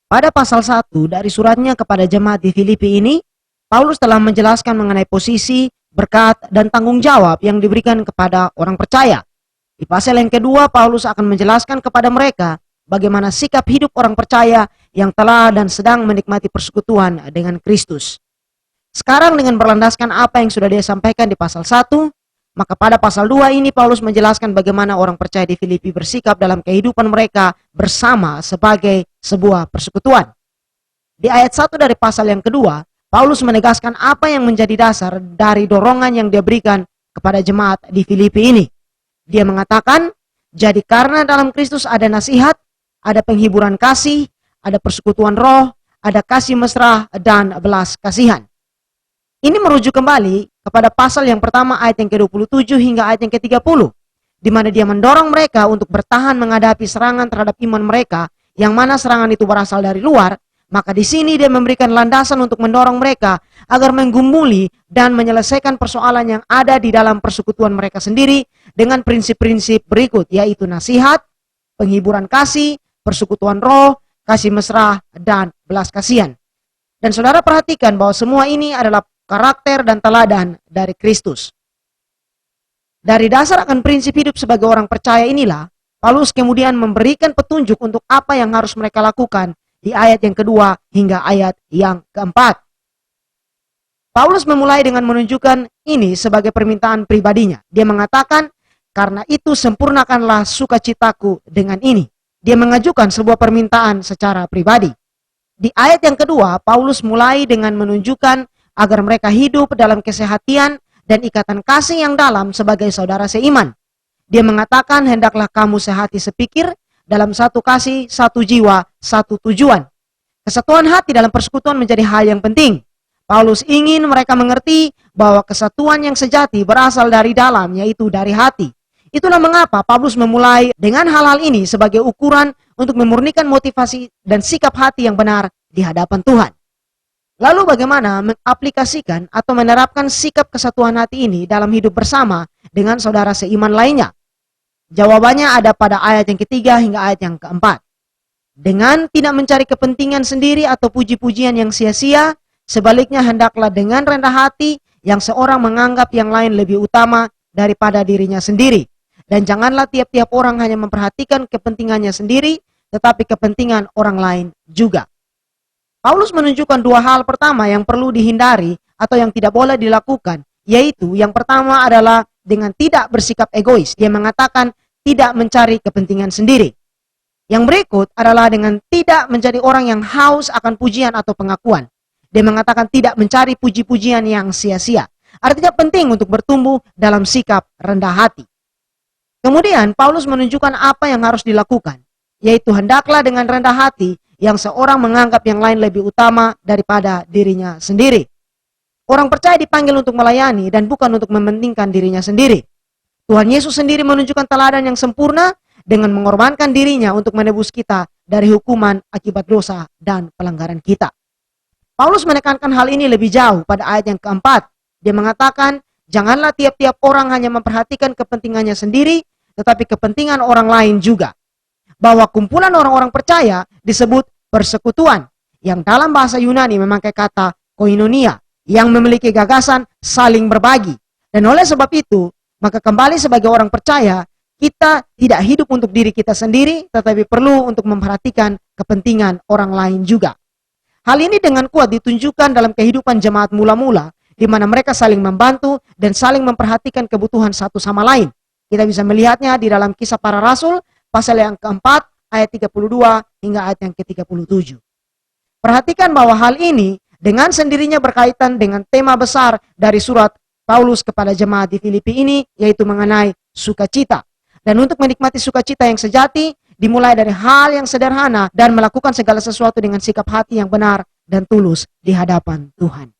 Pada pasal 1 dari suratnya kepada jemaat di Filipi ini, Paulus telah menjelaskan mengenai posisi, berkat, dan tanggung jawab yang diberikan kepada orang percaya. Di pasal yang kedua, Paulus akan menjelaskan kepada mereka bagaimana sikap hidup orang percaya yang telah dan sedang menikmati persekutuan dengan Kristus. Sekarang dengan berlandaskan apa yang sudah dia sampaikan di pasal 1, maka pada pasal 2 ini Paulus menjelaskan bagaimana orang percaya di Filipi bersikap dalam kehidupan mereka bersama sebagai sebuah persekutuan. Di ayat 1 dari pasal yang kedua, Paulus menegaskan apa yang menjadi dasar dari dorongan yang dia berikan kepada jemaat di Filipi ini. Dia mengatakan, jadi karena dalam Kristus ada nasihat, ada penghiburan kasih, ada persekutuan roh, ada kasih mesra, dan belas kasihan. Ini merujuk kembali kepada pasal yang pertama ayat yang ke-27 hingga ayat yang ke-30, di mana dia mendorong mereka untuk bertahan menghadapi serangan terhadap iman mereka, yang mana serangan itu berasal dari luar. Maka di sini dia memberikan landasan untuk mendorong mereka agar menggumuli dan menyelesaikan persoalan yang ada di dalam persekutuan mereka sendiri dengan prinsip-prinsip berikut, yaitu nasihat, penghiburan kasih, persekutuan roh, kasih mesra, dan belas kasihan. Dan saudara perhatikan bahwa semua ini adalah karakter dan teladan dari Kristus. Dari dasar akan prinsip hidup sebagai orang percaya inilah, Paulus kemudian memberikan petunjuk untuk apa yang harus mereka lakukan di ayat yang kedua hingga ayat yang keempat. Paulus memulai dengan menunjukkan ini sebagai permintaan pribadinya. Dia mengatakan, karena itu sempurnakanlah sukacitaku dengan ini. Dia mengajukan sebuah permintaan secara pribadi. Di ayat yang kedua, Paulus mulai dengan menunjukkan agar mereka hidup dalam kesehatian dan ikatan kasih yang dalam sebagai saudara seiman. Dia mengatakan, hendaklah kamu sehati sepikir, dalam satu kasih, satu jiwa, satu tujuan. Kesatuan hati dalam persekutuan menjadi hal yang penting. Paulus ingin mereka mengerti bahwa kesatuan yang sejati berasal dari dalam, yaitu dari hati. Itulah mengapa Paulus memulai dengan hal-hal ini sebagai ukuran untuk memurnikan motivasi dan sikap hati yang benar di hadapan Tuhan. Lalu bagaimana mengaplikasikan atau menerapkan sikap kesatuan hati ini dalam hidup bersama dengan saudara seiman lainnya? Jawabannya ada pada ayat yang ketiga hingga ayat yang keempat. Dengan tidak mencari kepentingan sendiri atau puji-pujian yang sia-sia, sebaliknya hendaklah dengan rendah hati yang seorang menganggap yang lain lebih utama daripada dirinya sendiri. Dan janganlah tiap-tiap orang hanya memperhatikan kepentingannya sendiri, tetapi kepentingan orang lain juga. Paulus menunjukkan dua hal pertama yang perlu dihindari atau yang tidak boleh dilakukan, yaitu yang pertama adalah dengan tidak bersikap egois. Dia mengatakan tidak mencari kepentingan sendiri. Yang berikut adalah dengan tidak menjadi orang yang haus akan pujian atau pengakuan. Dia mengatakan tidak mencari puji-pujian yang sia-sia. Artinya penting untuk bertumbuh dalam sikap rendah hati. Kemudian Paulus menunjukkan apa yang harus dilakukan, yaitu hendaklah dengan rendah hati yang seorang menganggap yang lain lebih utama daripada dirinya sendiri. Orang percaya dipanggil untuk melayani dan bukan untuk mementingkan dirinya sendiri. Tuhan Yesus sendiri menunjukkan teladan yang sempurna dengan mengorbankan dirinya untuk menebus kita dari hukuman akibat dosa dan pelanggaran kita. Paulus menekankan hal ini lebih jauh pada ayat yang keempat. Dia mengatakan, janganlah tiap-tiap orang hanya memperhatikan kepentingannya sendiri, tetapi kepentingan orang lain juga. Bahwa kumpulan orang-orang percaya disebut persekutuan, yang dalam bahasa Yunani memakai kata koinonia, yang memiliki gagasan saling berbagi. Dan oleh sebab itu, maka kembali sebagai orang percaya, kita tidak hidup untuk diri kita sendiri, tetapi perlu untuk memperhatikan kepentingan orang lain juga. Hal ini dengan kuat ditunjukkan dalam kehidupan jemaat mula-mula, di mana mereka saling membantu dan saling memperhatikan kebutuhan satu sama lain. Kita bisa melihatnya di dalam Kisah Para Rasul, pasal yang keempat, ayat 32 hingga ayat yang ke-37. Perhatikan bahwa hal ini dengan sendirinya berkaitan dengan tema besar dari surat Paulus kepada jemaat di Filipi ini, yaitu mengenai sukacita. Dan untuk menikmati sukacita yang sejati, dimulai dari hal yang sederhana dan melakukan segala sesuatu dengan sikap hati yang benar dan tulus di hadapan Tuhan.